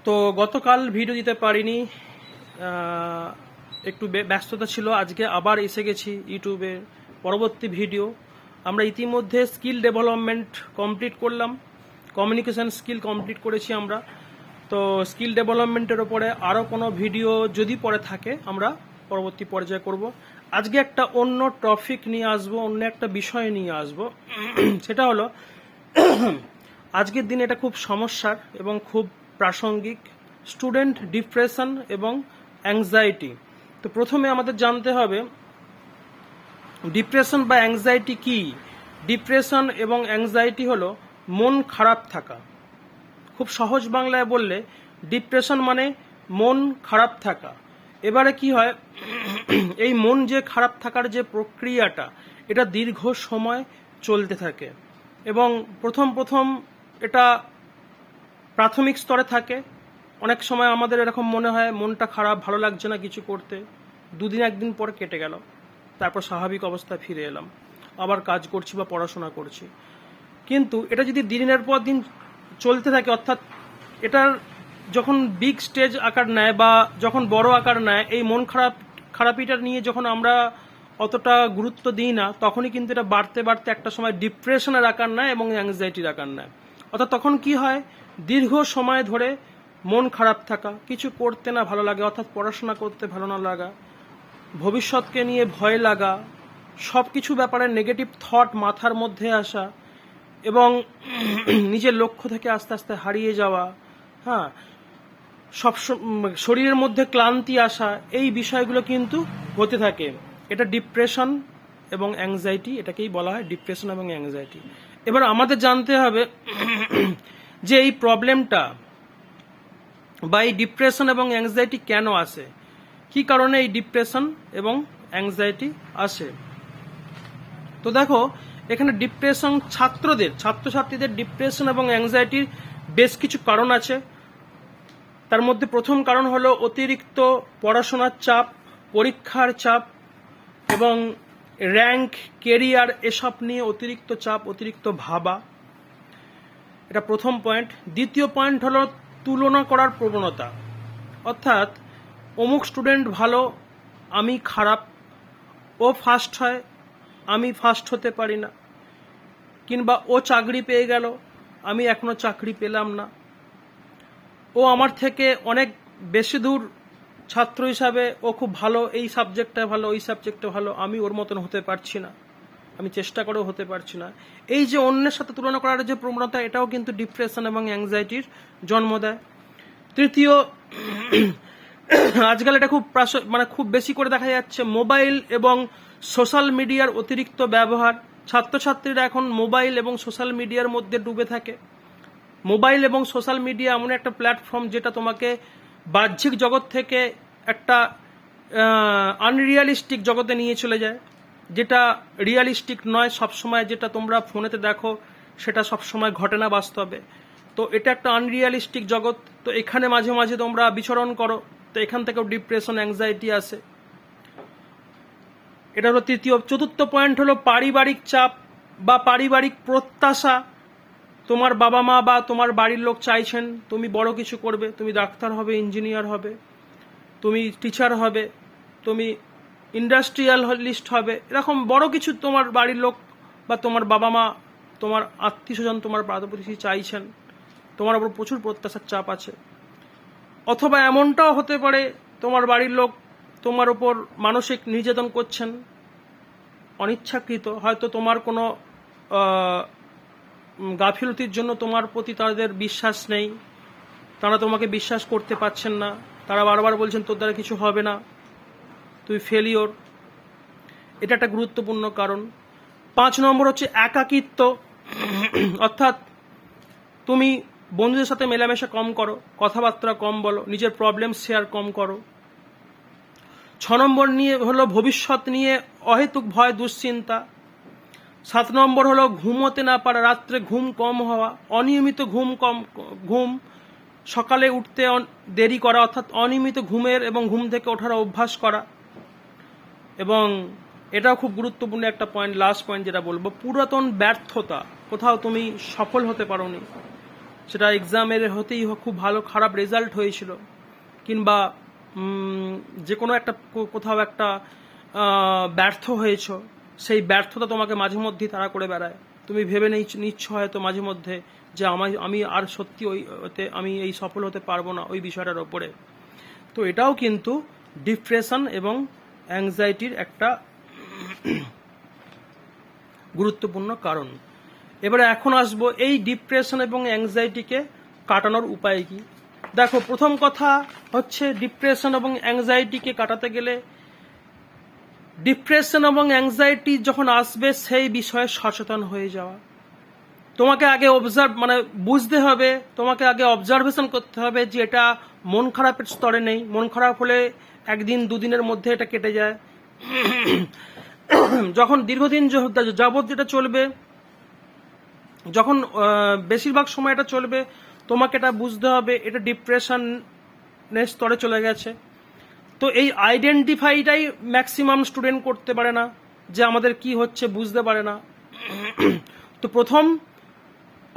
তো গতকাল ভিডিও দিতে পারিনি, একটু ব্যস্ততা ছিল। আজকে আবার এসে গেছি ইউটিউবে পরবর্তী ভিডিও। আমরা ইতিমধ্যে স্কিল ডেভেলপমেন্ট কমপ্লিট করলাম, কমিউনিকেশন স্কিল কমপ্লিট করেছি আমরা। তো স্কিল ডেভেলপমেন্টের ওপরে আরও কোনো ভিডিও যদি পরে থাকে আমরা পরবর্তী পর্যায়ে করব। আজকে একটা অন্য টপিক নিয়ে আসবো, অন্য একটা বিষয় নিয়ে আসবো। সেটা হলো আজকের দিনে এটা খুব সমস্যার এবং খুব প্রাসঙ্গিক, স্টুডেন্ট ডিপ্রেশন এবং অ্যাংজাইটি। তো প্রথমে আমাদের জানতে হবে ডিপ্রেশন বা অ্যাংজাইটি কি। ডিপ্রেশন এবং অ্যাংজাইটি হলো মন খারাপ থাকা। খুব সহজ বাংলায় বললে ডিপ্রেশন মানে মন খারাপ থাকা। এবারে কি হয়, এই মন যে খারাপ থাকার যে প্রক্রিয়াটা, এটা দীর্ঘ সময় চলতে থাকে এবং প্রথম এটা প্রাথমিক স্তরে থাকে। অনেক সময় আমাদের এরকম মনে হয় মনটা খারাপ, ভালো লাগছে না কিছু করতে, দুদিন একদিন পর কেটে গেল, তারপর স্বাভাবিক অবস্থায় ফিরে এলাম, আবার কাজ করছি বা পড়াশোনা করছি। কিন্তু এটা যদি দিনের পর দিন চলতে থাকে, অর্থাৎ এটার যখন বিগ স্টেজ আকার নেয় বা যখন বড় আকার নেয়, এই মন খারাপিটা নিয়ে যখন আমরা অতটা গুরুত্ব দিই না, তখনই কিন্তু এটা বাড়তে বাড়তে একটা সময় ডিপ্রেশনের আকার নেয় এবং অ্যাংজাইটির আকার নেয়। অর্থাৎ তখন কি হয়, দীর্ঘ সময় ধরে মন খারাপ থাকা, কিছু করতে না ভালো লাগে, অর্থাৎ পড়াশোনা করতে ভালো না লাগা, ভবিষ্যৎকে নিয়ে ভয় লাগা, সব কিছু ব্যাপারে নেগেটিভ থট মাথার মধ্যে আসা এবং নিজের লক্ষ্য থেকে আস্তে আস্তে হারিয়ে যাওয়া, হ্যাঁ, সব শরীরের মধ্যে ক্লান্তি আসা, এই বিষয়গুলো কিন্তু হতে থাকে। এটা ডিপ্রেশন এবং অ্যাংজাইটি, এটাকেই বলা হয় ডিপ্রেশন এবং অ্যাংজাইটি। এবার আমাদের জানতে হবে যে এই প্রবলেমটা বা এই ডিপ্রেশন এবং অ্যাংজাইটি কেন আসে, কি কারণে এই ডিপ্রেশন এবং অ্যাংজাইটি আসে। তো দেখো, এখানে ডিপ্রেশন ছাত্রছাত্রীদের ডিপ্রেশন এবং অ্যাংজাইটির বেশ কিছু কারণ আছে। তার মধ্যে প্রথম কারণ হলো অতিরিক্ত পড়াশোনার চাপ, পরীক্ষার চাপ এবং র্যাঙ্ক, কেরিয়ার, এসব নিয়ে অতিরিক্ত চাপ, অতিরিক্ত ভাবা, এটা প্রথম পয়েন্ট। দ্বিতীয় পয়েন্ট হলো তুলনা করার প্রবণতা, অর্থাৎ অমুক স্টুডেন্ট ভালো, আমি খারাপ, ও ফার্স্ট হয়, আমি ফার্স্ট হতে পারি না, কিংবা ও চাকরি পেয়ে গেল, আমি এখনো চাকরি পেলাম না, ও আমার থেকে অনেক বেশি দূর ছাত্র হিসাবে, ও খুব ভালো, এই সাবজেক্টটা ভালো, ওই সাবজেক্টটা ভালো, আমি ওর মতন হতে পারছি না, আমি চেষ্টা করেও হতে পারছি না। এই যে অন্যের সাথে তুলনা করার যে প্রবণতা, এটাও কিন্তু ডিপ্রেশন এবং অ্যাংজাইটির জন্ম দেয়। তৃতীয়, আজকাল এটা খুব বেশি করে দেখা যাচ্ছে মোবাইল এবং সোশ্যাল মিডিয়ার অতিরিক্ত ব্যবহার। ছাত্রছাত্রীরা এখন মোবাইল এবং সোশ্যাল মিডিয়ার মধ্যে ডুবে থাকে। মোবাইল এবং সোশ্যাল মিডিয়া এমন একটা প্ল্যাটফর্ম যেটা তোমাকে বাহ্যিক জগৎ থেকে একটা আনরিয়ালিস্টিক জগতে নিয়ে চলে যায়, যেটা রিয়ালিস্টিক নয় সবসময়। যেটা তোমরা ফোনেতে দেখো সেটা সবসময় ঘটে না বাস্তবে। তো এটা একটা আনরিয়ালিস্টিক জগৎ। তো এখানে মাঝে মাঝে তোমরা বিচরণ করো, তো এখান থেকেও ডিপ্রেশন, অ্যাংজাইটি আসে। এটা হলো তৃতীয়। চতুর্থ পয়েন্ট হলো পারিবারিক চাপ বা পারিবারিক প্রত্যাশা। তোমার বাবা মা বা তোমার বাড়ির লোক চাইছেন তুমি বড় কিছু করবে, তুমি ডাক্তার হবে, ইঞ্জিনিয়ার হবে, তুমি টিচার হবে, তুমি ইন্ডাস্ট্রিয়ালিস্ট হবে, এরকম বড় কিছু তোমার বাড়ির লোক বা তোমার বাবা মা, তোমার আত্মীয় স্বজন, তোমার পাড়াপ্রতিবেশী চাইছেন, তোমার উপর প্রচুর প্রত্যাশার চাপ আছে। অথবা এমনটাও হতে পারে তোমার বাড়ির লোক তোমার উপর মানসিক নির্যাতন করছেন অনিচ্ছাকৃত, হয়তো তোমার কোনো গাফিলতির জন্য তোমার প্রতি তাদের বিশ্বাস নেই, তারা তোমাকে বিশ্বাস করতে পারছেন না, তারা বারবার বলছেন তোর দ্বারা কিছু হবে না, তুই ফেলিওর। এটা একটা গুরুত্বপূর্ণ কারণ। 5 নম্বর হচ্ছে একাকিত্ব, অর্থাৎ তুমি বন্ধুদের সাথে মেলামেশা কম করো, কথাবার্তা কম বলো, নিজের প্রবলেম শেয়ার কম করো। 6 নম্বর নিয়ে হলো ভবিষ্যৎ নিয়ে অহেতুক ভয়, দুশ্চিন্তা। 7 নম্বর হলো ঘুমোতে না পারা, রাত্রে ঘুম কম হওয়া, অনিয়মিত ঘুম, সকালে উঠতে দেরি করা, অর্থাৎ অনিয়মিত ঘুমের এবং ঘুম থেকে ওঠার অভ্যাস করা। এবং এটাও খুব গুরুত্বপূর্ণ একটা পয়েন্ট, লাস্ট পয়েন্ট যেটা বলবো, পুরাতন ব্যর্থতা, কোথাও তুমি সফল হতে পারোনি, সেটা এক্সামের হতেই খুব ভালো খারাপ রেজাল্ট হয়েছিল, কিংবা যে কোনো একটা কোথাও একটা ব্যর্থ হয়েছ, সেই ব্যর্থতা তোমাকে মাঝে মধ্যেই তাড়া করে বেড়ায়। তুমি ভেবে নিচ্ছ হয়তো মাঝে মধ্যে যে আমি আর সত্যি আমি এই সফল হতে পারবো না ওই বিষয়টার ওপরে। তো এটাও কিন্তু ডিপ্রেশন এবং অ্যাংজাইটির একটা গুরুত্বপূর্ণ কারণ। এবারে এখন আসবো এই ডিপ্রেশন এবং অ্যাংজাইটিকে কাটানোর উপায় কি। দেখো, প্রথম কথা হচ্ছে ডিপ্রেশন এবং অ্যাংজাইটিকে কাটাতে গেলে ডিপ্রেশন এবং অ্যাংজাইটি যখন আসবে সেই বিষয়ে সচেতন হয়ে যাওয়া। তোমাকে আগে বুঝতে হবে, তোমাকে আগে অবজারভেশন করতে হবে যে এটা মন খারাপের স্তরে নেই। মন খারাপ হলে একদিন দুদিনের মধ্যে এটা কেটে যায়। যখন দীর্ঘদিন যাবৎ যেটা চলবে, যখন বেশিরভাগ সময় এটা চলবে, তোমাকে এটা বুঝতে হবে এটা ডিপ্রেশনের স্তরে চলে গেছে। তো এই আইডেন্টিফাইটাই ম্যাক্সিমাম স্টুডেন্ট করতে পারে না, যে আমাদের কি হচ্ছে বুঝতে পারে না। তো প্রথম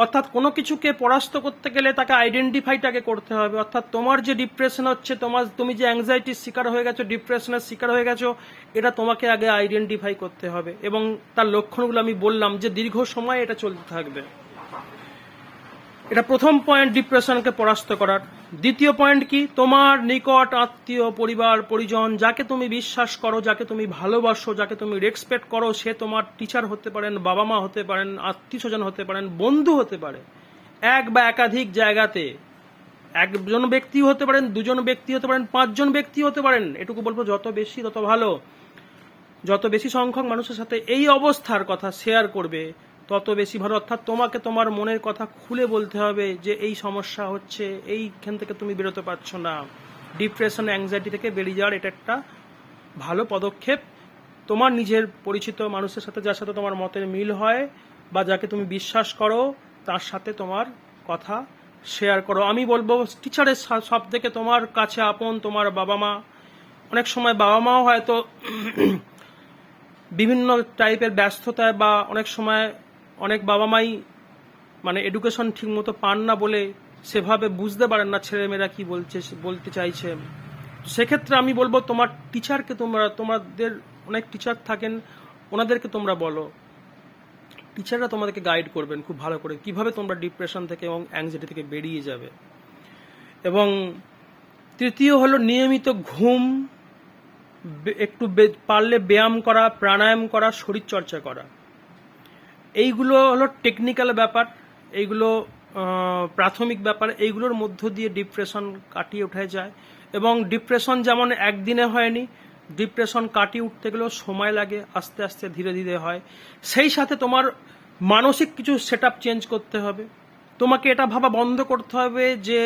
অর্থাৎ কোনো কিছুকে পরাস্ত করতে গেলে তাকে আইডেন্টিফাইটাকে করতে হবে। অর্থাৎ তোমার যে ডিপ্রেশন হচ্ছে, তুমি যে অ্যাংজাইটির শিকার হয়ে গেছো, ডিপ্রেশনের শিকার হয়ে গেছো, এটা তোমাকে আগে আইডেন্টিফাই করতে হবে। এবং তার লক্ষণগুলো আমি বললাম যে দীর্ঘ সময় এটা চলতে থাকবে। এটা প্রথম পয়েন্ট ডিপ্রেশনকে পরাস্ত করার। দ্বিতীয় পয়েন্ট কি, তোমার নিকট আত্মীয়, পরিবার, পরিজন, যাকে তুমি বিশ্বাস করো, যাকে তুমি ভালোবাসো, যাকে তুমি রেসপেক্ট করো, সে তোমার টিচার হতে পারেন, বাবা মা হতে পারেন, আত্মীয় স্বজন হতে পারেন, বন্ধু হতে পারে। এক বা একাধিক জায়গাতে একজন ব্যক্তি হতে পারেন, দুজন ব্যক্তি হতে পারেন, পাঁচজন ব্যক্তি হতে পারেন। এটুকু বলবো, যত বেশি তত ভালো। যত বেশি সংখ্যক মানুষের সাথে এই অবস্থার কথা শেয়ার করবে তত বেশি ভালো। অর্থাৎ তোমাকে তোমার মনের কথা খুলে বলতে হবে যে এই সমস্যা হচ্ছে, এইখান থেকে তুমি বেরোতে পারছো না। ডিপ্রেশন, অ্যাংজাইটি থেকে বেরিয়ে যাওয়ার এটা একটা ভালো পদক্ষেপ। তোমার নিজের পরিচিত মানুষের সাথে, যার সাথে তোমার মতের মিল হয় বা যাকে তুমি বিশ্বাস করো, তার সাথে তোমার কথা শেয়ার করো। আমি বলবো টিচারের সব থেকে তোমার কাছে আপন তোমার বাবা মা। অনেক সময় বাবা মাও হয়তো বিভিন্ন টাইপের ব্যস্ততায়, বা অনেক সময় অনেক বাবা মাই এডুকেশন ঠিক মতো পান না বলে সেভাবে বুঝতে পারেন না ছেলেমেয়েরা কি বলতে চাইছে। সেক্ষেত্রে আমি বলবো তোমার টিচারকে তোমাদের অনেক টিচার থাকেন, ওনাদেরকে তোমরা বলো। টিচাররা তোমাদেরকে গাইড করবেন খুব ভালো করে কিভাবে তোমরা ডিপ্রেশন থেকে এবং অ্যাংজাইটি থেকে বেরিয়ে যাবে। এবং তৃতীয় হলো নিয়মিত ঘুম, একটু পারলে ব্যায়াম করা, প্রাণায়াম করা, শরীরচর্চা করা। এইগুলো হলো টেকনিক্যাল ব্যাপার, এইগুলো প্রাথমিক ব্যাপার। এইগুলোর মধ্য দিয়ে ডিপ্রেশন কাটিয়ে ওঠা যায়। এবং ডিপ্রেশন যেমন একদিনে হয়নি, ডিপ্রেশন কাটিয়ে উঠতে গেলেও সময় লাগে, আস্তে আস্তে ধীরে ধীরে হয়। সেই সাথে তোমার মানসিক কিছু সেট আপ চেঞ্জ করতে হবে। তোমাকে এটা ভাবা বন্ধ করতে হবে যে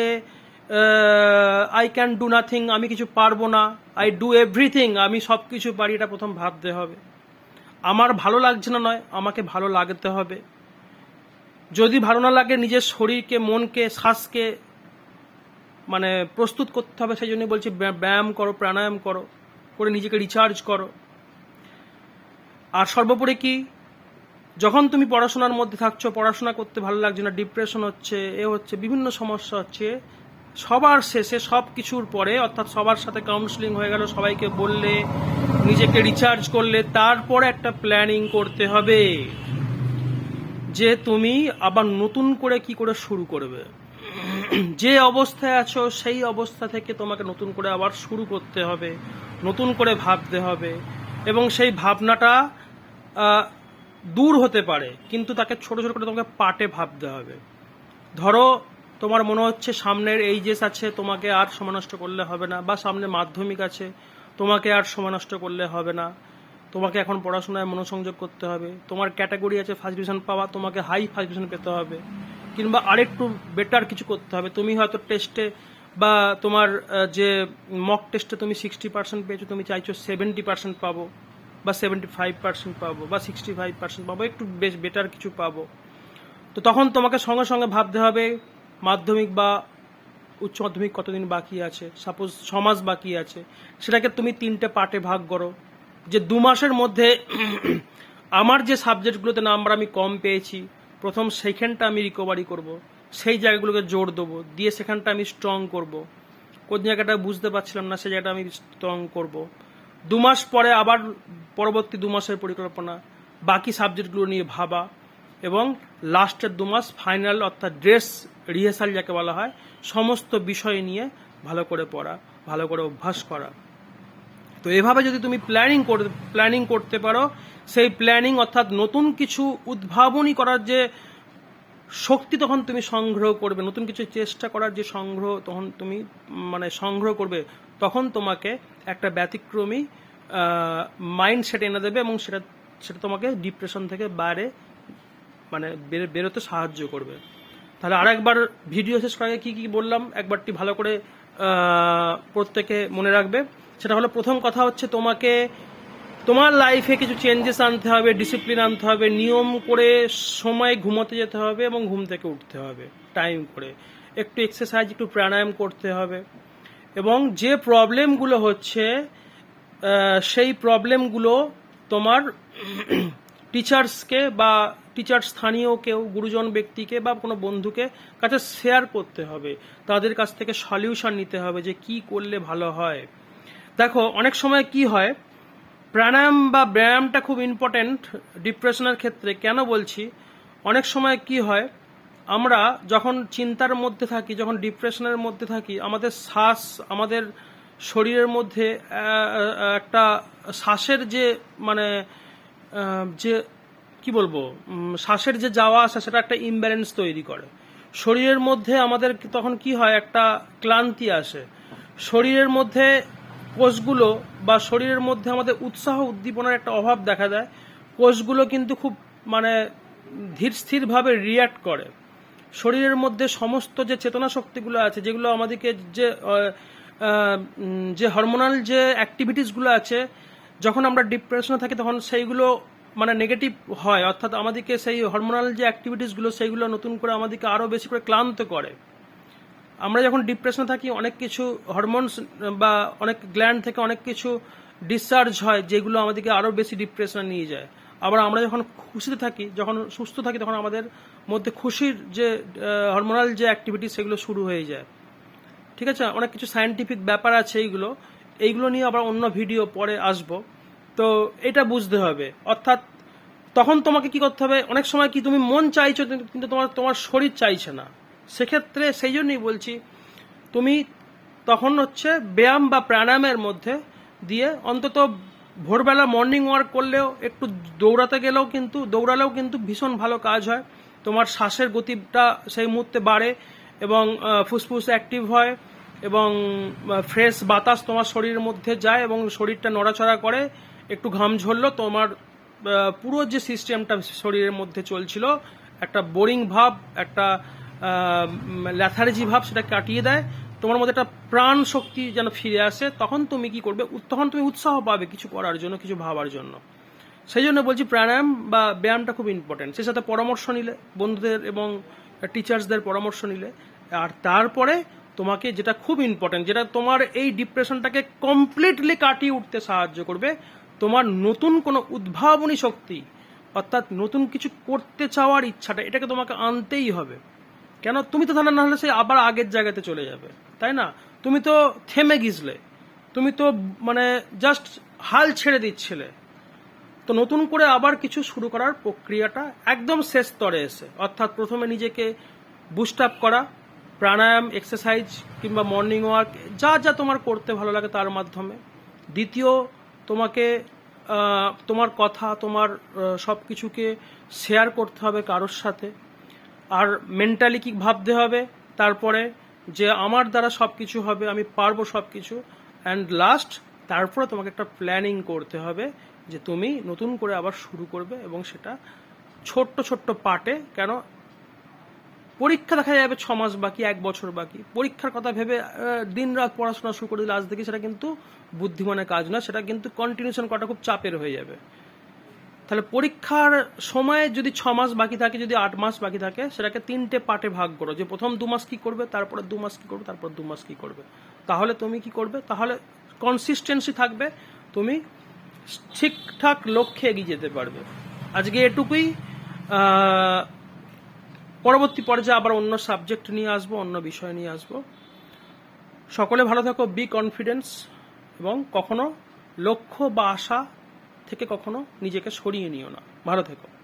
আই ক্যান ডু নাথিং, আমি কিছু পারবো না। আই ডু এভরিথিং, আমি সব কিছু পারি। এটা প্রথম ভাবতে হবে। আমার ভালো লাগছে না নয়, আমাকে ভালো লাগতে হবে। যদি ভালো না লাগে, নিজের শরীরকে, মনকে, শ্বাসকে প্রস্তুত করতে হবে। সেই জন্য বলছি ব্যায়াম করো, প্রাণায়াম করো, করে নিজেকে রিচার্জ করো। আর সর্বোপরি কি, যখন তুমি পড়াশোনার মধ্যে থাকছো, পড়াশোনা করতে ভালো লাগছে না, ডিপ্রেশন হচ্ছে, বিভিন্ন সমস্যা হচ্ছে, সবার শেষে সব কিছুর পরে, অর্থাৎ সবার সাথে কাউন্সিলিং হয়ে গেল, সবাইকে বললে, নিজেকে রিচার্জ করলে, তারপরে একটা প্ল্যানিং করতে হবে যে তুমি আবার নতুন করে কি করে শুরু করবে। যে অবস্থায় আছো সেই অবস্থা থেকে তোমাকে নতুন করে আবার শুরু করতে হবে, নতুন করে ভাবতে হবে। এবং সেই ভাবনাটা দূর হতে পারে, কিন্তু তাকে ছোট ছোট করে তোমাকে পার্টে ভাবতে হবে। ধরো তোমার মনে হচ্ছে সামনের এইচএস আছে, তোমাকে আর সময় নষ্ট করলে হবে না, বা সামনে মাধ্যমিক আছে, তোমাকে আর সময় নষ্ট করলে হবে না, তোমাকে এখন পড়াশোনায় মনোসংযোগ করতে হবে। তোমার ক্যাটাগরি আছে ফার্স্ট ডিভিশন পাওয়া, তোমাকে হাই ফার্স্ট ডিভিশন পেতে হবে, কিংবা আরেকটু বেটার কিছু করতে হবে। তুমি হয়তো টেস্টে বা তোমার যে মক টেস্টে তুমি 60% পেয়েছো, তুমি চাইছো 70% পাবো, বা 75% পাবো, বা 65% পাবো, একটু বেশ বেটার কিছু পাবো। তো তখন তোমাকে সঙ্গে সঙ্গে ভাবতে হবে মাধ্যমিক বা উচ্চ মাধ্যমিক কতদিন বাকি আছে। সাপোজ 6 মাস বাকি আছে, সেটাকে তুমি 3টে পার্টে ভাগ করো। যে 2 মাসের মধ্যে আমার যে সাবজেক্টগুলোতে নাম্বার আমি কম পেয়েছি, প্রথম সেইখানটা আমি রিকভারি করব। সেই জায়গাগুলোকে জোর দেবো, দিয়ে সেখানটা আমি স্ট্রং করব। কোন জায়গাটা বুঝতে পারছিলাম না সেই জায়গাটা আমি স্ট্রং করব। 2 মাস পরে আবার পরবর্তী 2 মাসের পরিকল্পনা, বাকি সাবজেক্টগুলো নিয়ে ভাবা, এবং লাস্টের 2 মাস ফাইনাল অর্থাৎ ড্রেস রিহার্সাল যাকে বলা হয়, সমস্ত বিষয় নিয়ে ভালো করে পড়া, ভালো করে অভ্যাস করা। তো এভাবে যদি তুমি প্ল্যানিং করতে পারো, সেই প্ল্যানিং অর্থাৎ নতুন কিছু উদ্ভাবনী করার যে শক্তি তখন তুমি সংগ্রহ করবে, নতুন কিছু চেষ্টা করার যে সংগ্রহ তখন তুমি সংগ্রহ করবে, তখন তোমাকে একটা ব্যতিক্রমী মাইন্ডসেট এনে দেবে, এবং সেটা তোমাকে ডিপ্রেশন থেকে বাইরে বেরোতে সাহায্য করবে। তাহলে আরেকবার ভিডিও শেষ করার আগে কি কি বললাম একবারটি ভালো করে প্রত্যেকে মনে রাখবে। সেটা হলো, প্রথম কথা হচ্ছে তোমাকে তোমার লাইফে কিছু চেঞ্জেস আনতে হবে, ডিসিপ্লিন আনতে হবে, নিয়ম করে সময় ঘুমোতে যেতে হবে এবং ঘুম থেকে উঠতে হবে টাইম করে, একটু এক্সারসাইজ, একটু প্রাণায়াম করতে হবে, এবং যে প্রবলেমগুলো হচ্ছে সেই প্রবলেমগুলো তোমার টিচার্সকে বা টিচার স্থানীয় কেউ গুরুজন ব্যক্তিকে বা কোনো বন্ধুকে কাছে শেয়ার করতে হবে, তাদের কাছ থেকে সলিউশন নিতে হবে যে কি করলে ভালো হয়। দেখো অনেক সময় কি হয়, প্রাণায়াম বা ব্যায়ামটা খুব ইম্পর্টেন্ট ডিপ্রেশনের ক্ষেত্রে। কেন বলছি, অনেক সময় কি হয়, আমরা যখন চিন্তার মধ্যে থাকি, যখন ডিপ্রেশনের মধ্যে থাকি, আমাদের শ্বাস, আমাদের শরীরের মধ্যে একটা শ্বাসের যে যে কি বলবো, শ্বাসের যে যাওয়া আসা, সেটা একটা ইমব্যালেন্স তৈরি করে শরীরের মধ্যে। আমাদের তখন কি হয়, একটা ক্লান্তি আসে শরীরের মধ্যে, কোষগুলো বা শরীরের মধ্যে আমাদের উৎসাহ উদ্দীপনার একটা অভাব দেখা দেয়। কোষগুলো কিন্তু খুব ধীর স্থিরভাবে রিয়্যাক্ট করে। শরীরের মধ্যে সমস্ত যে চেতনা শক্তিগুলো আছে, যেগুলো আমাদেরকে যে হরমোনাল যে অ্যাক্টিভিটিসগুলো আছে, যখন আমরা ডিপ্রেশনে থাকি তখন সেইগুলো নেগেটিভ হয়, অর্থাৎ আমাদেরকে সেই হরমোনাল যে অ্যাক্টিভিটিসগুলো সেইগুলো নতুন করে আমাদেরকে আরও বেশি করে ক্লান্ত করে। আমরা যখন ডিপ্রেশনে থাকি অনেক কিছু হরমোনস বা অনেক গ্ল্যান্ড থেকে অনেক কিছু ডিসচার্জ হয়, যেগুলো আমাদেরকে আরও বেশি ডিপ্রেশনে নিয়ে যায়। আবার আমরা যখন খুশিতে থাকি, যখন সুস্থ থাকি, তখন আমাদের মধ্যে খুশির যে হরমোনাল যে অ্যাক্টিভিটি সেগুলো শুরু হয়ে যায়। ঠিক আছে, অনেক কিছু সায়েন্টিফিক ব্যাপার আছে, এইগুলো নিয়ে আবার অন্য ভিডিও পরে আসবো। তো এটা বুঝতে হবে, অর্থাৎ তখন তোমাকে কি করতে হবে, অনেক সময় কি তুমি মন চাইছো কিন্তু তোমার শরীর চাইছে না, সেক্ষেত্রে সেই জন্যই বলছি তুমি তখন হচ্ছে ব্যায়াম বা প্রাণায়ামের মধ্যে দিয়ে অন্তত ভোরবেলা মর্নিং ওয়াক করলেও, একটু দৌড়ালেও কিন্তু ভীষণ ভালো কাজ হয়। তোমার শ্বাসের গতিটা সেই মুহূর্তে বাড়ে এবং ফুসফুস অ্যাক্টিভ হয়, এবং ফ্রেশ বাতাস তোমার শরীরের মধ্যে যায় এবং শরীরটা নড়াচড়া করে। একটু ঘাম ঝরলো, তোমার পুরো যে সিস্টেমটা শরীরের মধ্যে চলছিল, একটা বোরিং ভাব, একটা ল্যাথার্জি ভাব, সেটা কাটিয়ে দেয়। তোমার মধ্যে একটা প্রাণ শক্তি যেন ফিরে আসে। তখন তুমি কি করবে, তখন তুমি উৎসাহ পাবে কিছু করার জন্য, কিছু ভাবার জন্য। সেই জন্য বলছি প্রাণায়াম বা ব্যায়ামটা খুব ইম্পর্টেন্ট। সেই সাথে পরামর্শ নিলে, বন্ধুদের এবং টিচার্সদের পরামর্শ নিলে, আর তারপরে তোমাকে যেটা খুব ইম্পর্টেন্ট, যেটা তোমার এই ডিপ্রেশনটাকে কমপ্লিটলি কাটিয়ে উঠতে সাহায্য করবে, তোমার নতুন কোনো উদ্ভাবনী শক্তি, অর্থাৎ নতুন কিছু করতে চাওয়ার ইচ্ছাটা, এটাকে তোমাকে আনতেই হবে। কেন, তুমি তো তাহলে না হলে সেই আবার আগের জায়গাতে চলে যাবে, তাই না? তুমি তো থেমে গিয়েছিলে, তুমি তো জাস্ট হাল ছেড়ে দিচ্ছিলে। তো নতুন করে আবার কিছু শুরু করার প্রক্রিয়াটা একদম শেষ স্তরে এসে, অর্থাৎ প্রথমে নিজেকে বুস্ট আপ করা, প্রাণায়াম, এক্সারসাইজ কিংবা মর্নিং ওয়াক, যা তোমার করতে ভালো লাগে তার মাধ্যমে। দ্বিতীয়, তোমাকে তোমার কথা, তোমার সব কিছুকে শেয়ার করতে হবে কারোর সাথে, আর মেন্টালি কি ভাবতে হবে, তারপরে যে আমার দ্বারা সব কিছু হবে, আমি পারবো সব কিছু। অ্যান্ড লাস্ট, তারপরে তোমাকে একটা প্ল্যানিং করতে হবে যে তুমি নতুন করে আবার শুরু করবে, এবং সেটা ছোট্ট ছোট্ট পার্টে। কেন, পরীক্ষা দেখা যাবে 6 মাস বাকি, 1 বছর বাকি, পরীক্ষার কথা ভেবে দিন রাত পড়াশোনা শুরু করে দিলে আজ দেখি সেটা কিন্তু বুদ্ধিমানের কাজ না, সেটা কিন্তু কন্টিনিউশন করাটা খুব চাপের হয়ে যাবে। তাহলে পরীক্ষার সময় যদি 6 মাস বাকি থাকে, যদি 8 মাস বাকি থাকে, সেটাকে 3টে পার্টে ভাগ করো, যে প্রথম 2 মাস কি করবে, তারপরে 2 মাস কি করবে, তারপর 2 মাস কি করবে। তাহলে তুমি কি করবে, তাহলে কনসিস্টেন্সি থাকবে, তুমি ঠিকঠাক লক্ষ্যে এগিয়ে যেতে পারবে। আজকে এটুকুই। পরবর্তী পর্যায়ে আবার অন্য সাবজেক্ট নিয়ে আসবো, অন্য বিষয় নিয়ে আসবো। সকলে ভালো থাকো, বি কনফিডেন্স, এবং কখনো লক্ষ্য বা আশা থেকে কখনো নিজেকে সরিয়ে নিও না। ভালো থেকো।